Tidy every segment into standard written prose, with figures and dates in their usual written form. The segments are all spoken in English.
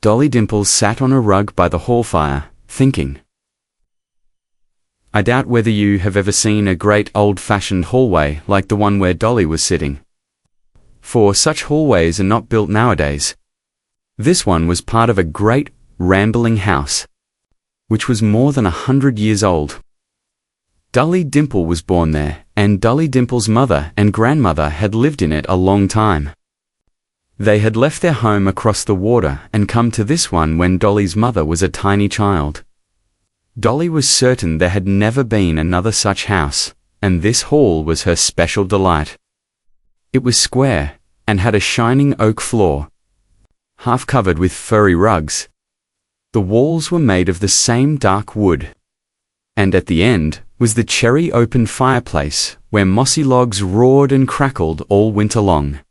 Dolly Dimples sat on a rug by the hall fire, thinking. I doubt whether you have ever seen a great old-fashioned hallway like the one where Dolly was sitting. For such hallways are not built nowadays. This one was part of a great, rambling house, which was more than 100 years old. Dolly Dimple was born there, and Dolly Dimple's mother and grandmother had lived in it a long time. They had left their home across the water and come to this one when Dolly's mother was a tiny child. Dolly was certain there had never been another such house, and this hall was her special delight. It was square, and had a shining oak floor, half covered with furry rugs. The walls were made of the same dark wood, and at the end was the cherry open fireplace where mossy logs roared and crackled all winter long,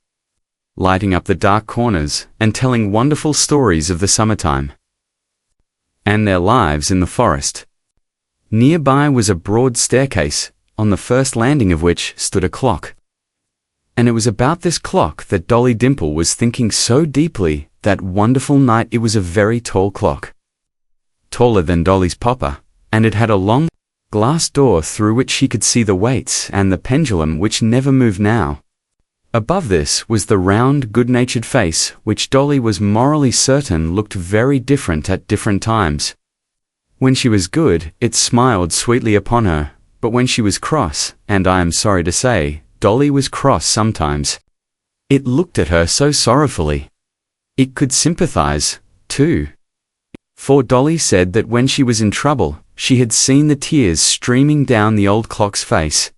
lighting up the dark corners and telling wonderful stories of the summertime and their lives in the forest. Nearby was a broad staircase, on the first landing of which stood a clock. And it was about this clock that Dolly Dimple was thinking so deeply that wonderful night. It was a very tall clock, taller than Dolly's papa, and it had a long glass door through which she could see the weights and the pendulum which never moved now. Above this was the round, good-natured face which Dolly was morally certain looked very different at different times. When she was good, it smiled sweetly upon her, but when she was cross, and I am sorry to say, Dolly was cross sometimes, it looked at her so sorrowfully. It could sympathize, too. For Dolly said that when she was in trouble, she had seen the tears streaming down the old clock's face.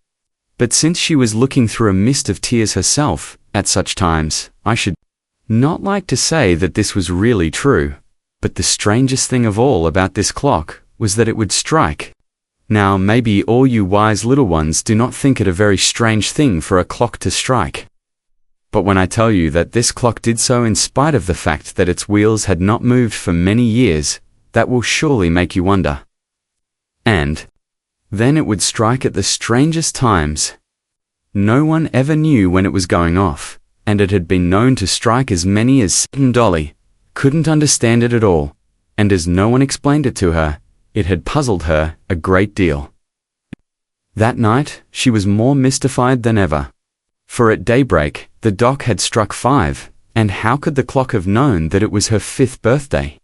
But since she was looking through a mist of tears herself, at such times, I should not like to say that this was really true. But the strangest thing of all about this clock was that it would strike. Now maybe all you wise little ones do not think it a very strange thing for a clock to strike. But when I tell you that this clock did so in spite of the fact that its wheels had not moved for many years, that will surely make you wonder. And then it would strike at the strangest times. No one ever knew when it was going off, and it had been known to strike as many as Dolly couldn't understand it at all, and as no one explained it to her, it had puzzled her a great deal. That night she was more mystified than ever. For at daybreak the dock had struck 5, and how could the clock have known that it was her 5th birthday?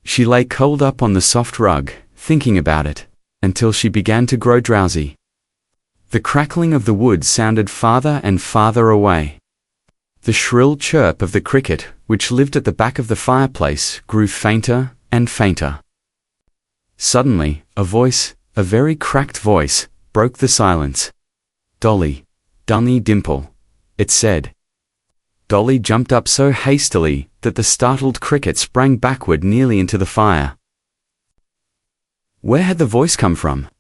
She lay curled up on the soft rug, thinking about it, until she began to grow drowsy. The crackling of the wood sounded farther and farther away. The shrill chirp of the cricket, which lived at the back of the fireplace, grew fainter and fainter. Suddenly, a voice, a very cracked voice, broke the silence. "Dolly, Dolly Dimple," it said. Dolly jumped up so hastily that the startled cricket sprang backward nearly into the fire. Where had the voice come from?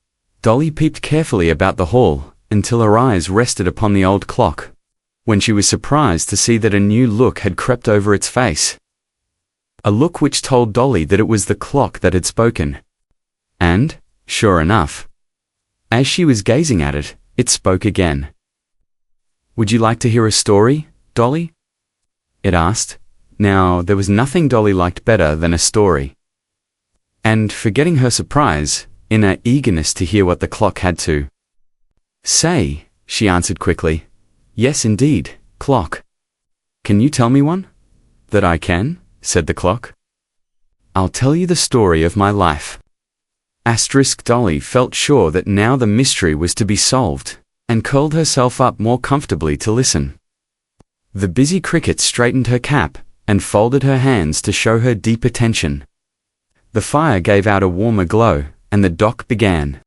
Dolly peeped carefully about the hall, until her eyes rested upon the old clock, when she was surprised to see that a new look had crept over its face. A look which told Dolly that it was the clock that had spoken. And, sure enough, as she was gazing at it, it spoke again. "Would you like to hear a story, Dolly?" it asked. Now, there was nothing Dolly liked better than a story. And forgetting her surprise, in her eagerness to hear what the clock had to say, she answered quickly, "Yes, indeed, clock." "Can you tell me one?" "That I can," said the clock. "I'll tell you the story of my life." Dolly felt sure that now the mystery was to be solved, and curled herself up more comfortably to listen. The busy cricket straightened her cap, and folded her hands to show her deep attention. The fire gave out a warmer glow, and the dock began.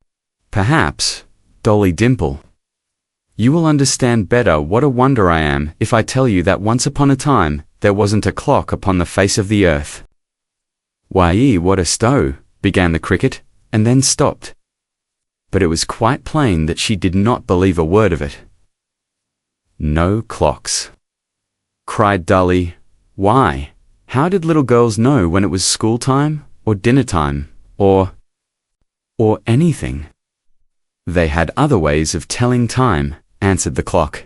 "Perhaps, Dolly Dimple, you will understand better what a wonder I am if I tell you that once upon a time there wasn't a clock upon the face of the earth." "Why, what a stow," began the cricket, and then stopped. But it was quite plain that she did not believe a word of it. "No clocks," cried Dolly. "Why, how did little girls know when it was school time, or dinner time, or anything?" "They had other ways of telling time," answered the clock.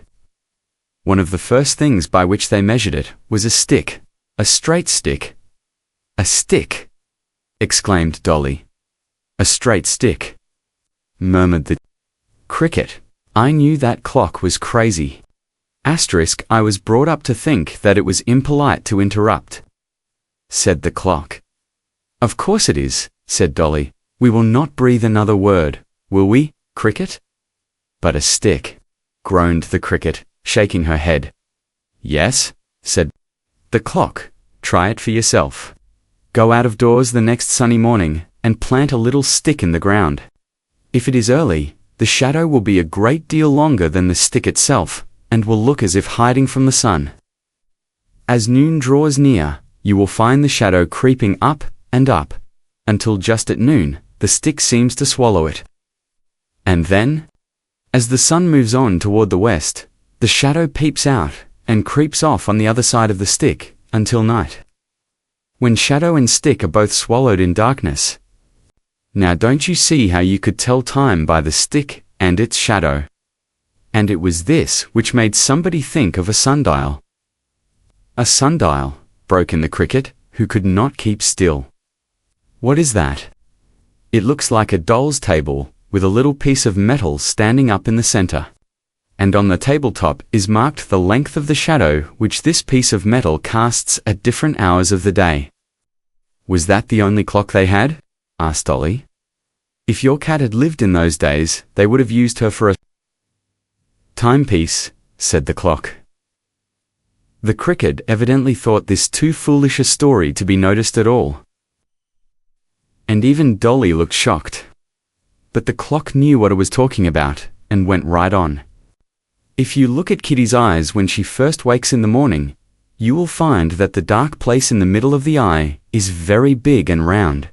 "One of the first things by which they measured it was a stick, a straight stick. A stick! Exclaimed Dolly. A straight stick, murmured the cricket. I knew that clock was crazy. Asterisk, I was brought up to think that it was impolite to interrupt, said the clock. Of course it is, said Dolly. We will not breathe another word, will we, cricket? But a stick, groaned the cricket, shaking her head. Yes, said the clock. Try it for yourself. Go out of doors the next sunny morning, and plant a little stick in the ground. If it is early, the shadow will be a great deal longer than the stick itself, and will look as if hiding from the sun. As noon draws near, you will find the shadow creeping up and up, until just at noon, the stick seems to swallow it. And then, as the sun moves on toward the west, the shadow peeps out and creeps off on the other side of the stick, until night, when shadow and stick are both swallowed in darkness. Now don't you see how you could tell time by the stick and its shadow? And it was this which made somebody think of a sundial. A sundial, broke in the cricket, who could not keep still. What is that? It looks like a doll's table, with a little piece of metal standing up in the center. And on the tabletop is marked the length of the shadow which this piece of metal casts at different hours of the day. Was that the only clock they had? Asked Dolly. If your cat had lived in those days, they would have used her for a timepiece, said the clock. The cricket evidently thought this too foolish a story to be noticed at all. And even Dolly looked shocked. But the clock knew what it was talking about, and went right on. If you look at Kitty's eyes when she first wakes in the morning, you will find that the dark place in the middle of the eye is very big and round.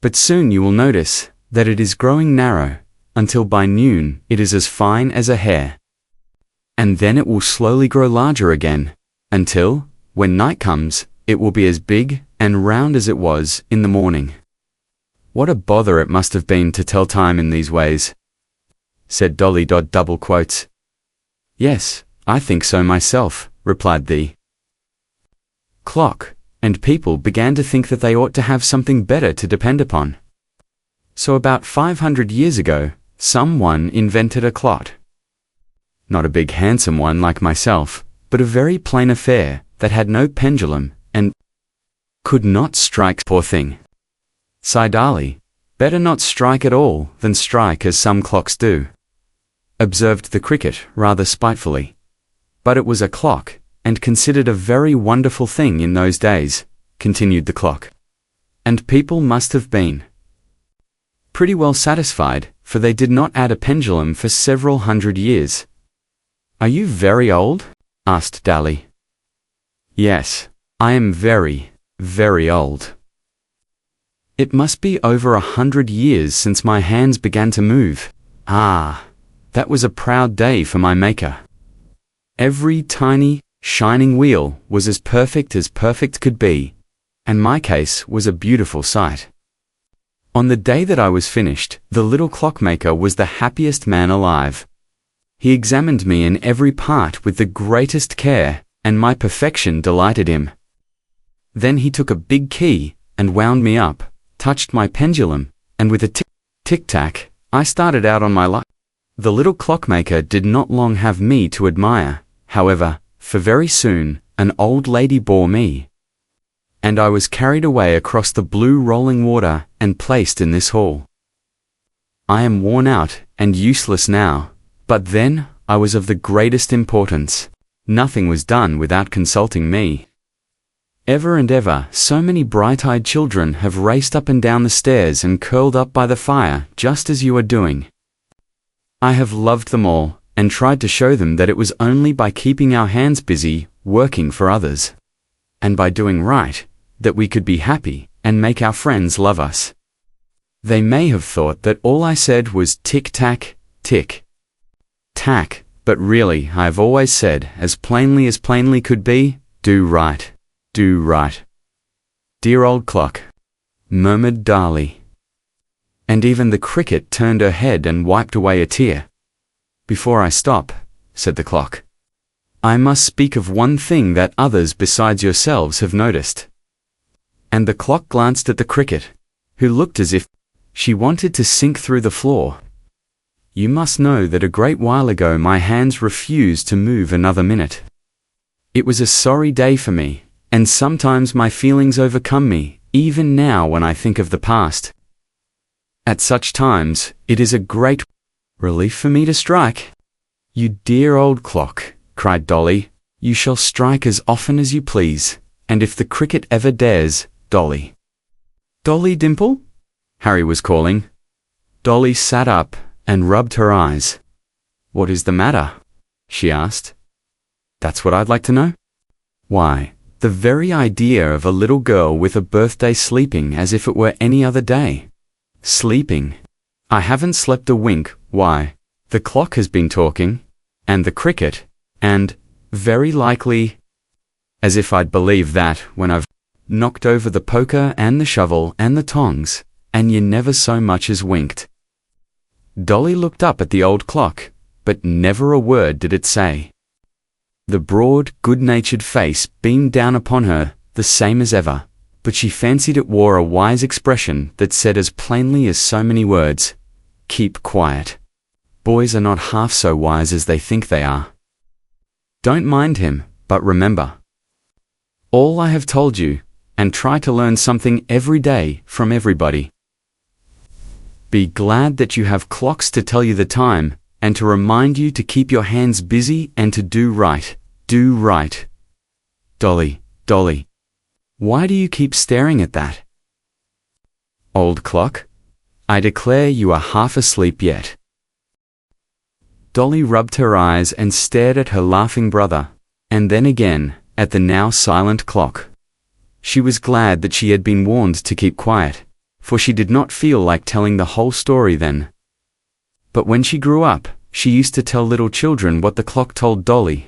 But soon you will notice that it is growing narrow, until by noon it is as fine as a hair. And then it will slowly grow larger again, until, when night comes, it will be as big and round as it was in the morning. What a bother it must have been to tell time in these ways, said Dolly. Double quotes. Yes, I think so myself, replied the clock, and people began to think that they ought to have something better to depend upon. So about 500 years ago, someone invented a clock. Not a big handsome one like myself, but a very plain affair that had no pendulum and could not strike. Poor thing, sighed Dolly. Better not strike at all than strike as some clocks do, observed the cricket rather spitefully. But it was a clock, and considered a very wonderful thing in those days, continued the clock. And people must have been pretty well satisfied, for they did not add a pendulum for several hundred years. Are you very old? Asked Dolly. Yes, I am very, very old. It must be over 100 years since my hands began to move. Ah, that was a proud day for my maker. Every tiny, shining wheel was as perfect could be, and my case was a beautiful sight. On the day that I was finished, the little clockmaker was the happiest man alive. He examined me in every part with the greatest care, and my perfection delighted him. Then he took a big key, and wound me up, touched my pendulum, and with a tick-tack, I started out on my luck. The little clockmaker did not long have me to admire, however, for very soon, an old lady bore me, and I was carried away across the blue rolling water and placed in this hall. I am worn out and useless now, but then I was of the greatest importance. Nothing was done without consulting me. Ever and ever so many bright-eyed children have raced up and down the stairs and curled up by the fire just as you are doing. I have loved them all, and tried to show them that it was only by keeping our hands busy, working for others, and by doing right, that we could be happy, and make our friends love us. They may have thought that all I said was tick-tack, tick-tack, but really I have always said, as plainly could be, do right, do right. Dear old clock, murmured Dolly. And even the cricket turned her head and wiped away a tear. Before I stop, said the clock, I must speak of one thing that others besides yourselves have noticed. And the clock glanced at the cricket, who looked as if she wanted to sink through the floor. You must know that a great while ago my hands refused to move another minute. It was a sorry day for me, and sometimes my feelings overcome me, even now when I think of the past. At such times, it is a great relief for me to strike. You dear old clock, cried Dolly, you shall strike as often as you please, and if the cricket ever dares, Dolly. Dolly Dimple? Harry was calling. Dolly sat up and rubbed her eyes. What is the matter? She asked. That's what I'd like to know. Why, the very idea of a little girl with a birthday sleeping as if it were any other day. Sleeping. I haven't slept a wink. Why, the clock has been talking, and the cricket, and, very likely, as if I'd believe that when I've knocked over the poker and the shovel and the tongs, and you never so much as winked. Dolly looked up at the old clock, but never a word did it say. The broad, good-natured face beamed down upon her, the same as ever, but she fancied it wore a wise expression that said as plainly as so many words, "Keep quiet. Boys are not half so wise as they think they are. Don't mind him, but remember all I have told you, and try to learn something every day from everybody. Be glad that you have clocks to tell you the time, and to remind you to keep your hands busy and to do right, do right." Dolly, Dolly, why do you keep staring at that? Old clock, I declare you are half asleep yet. Dolly rubbed her eyes and stared at her laughing brother, and then again, at the now silent clock. She was glad that she had been warned to keep quiet, for she did not feel like telling the whole story then. But when she grew up, she used to tell little children what the clock told Dolly,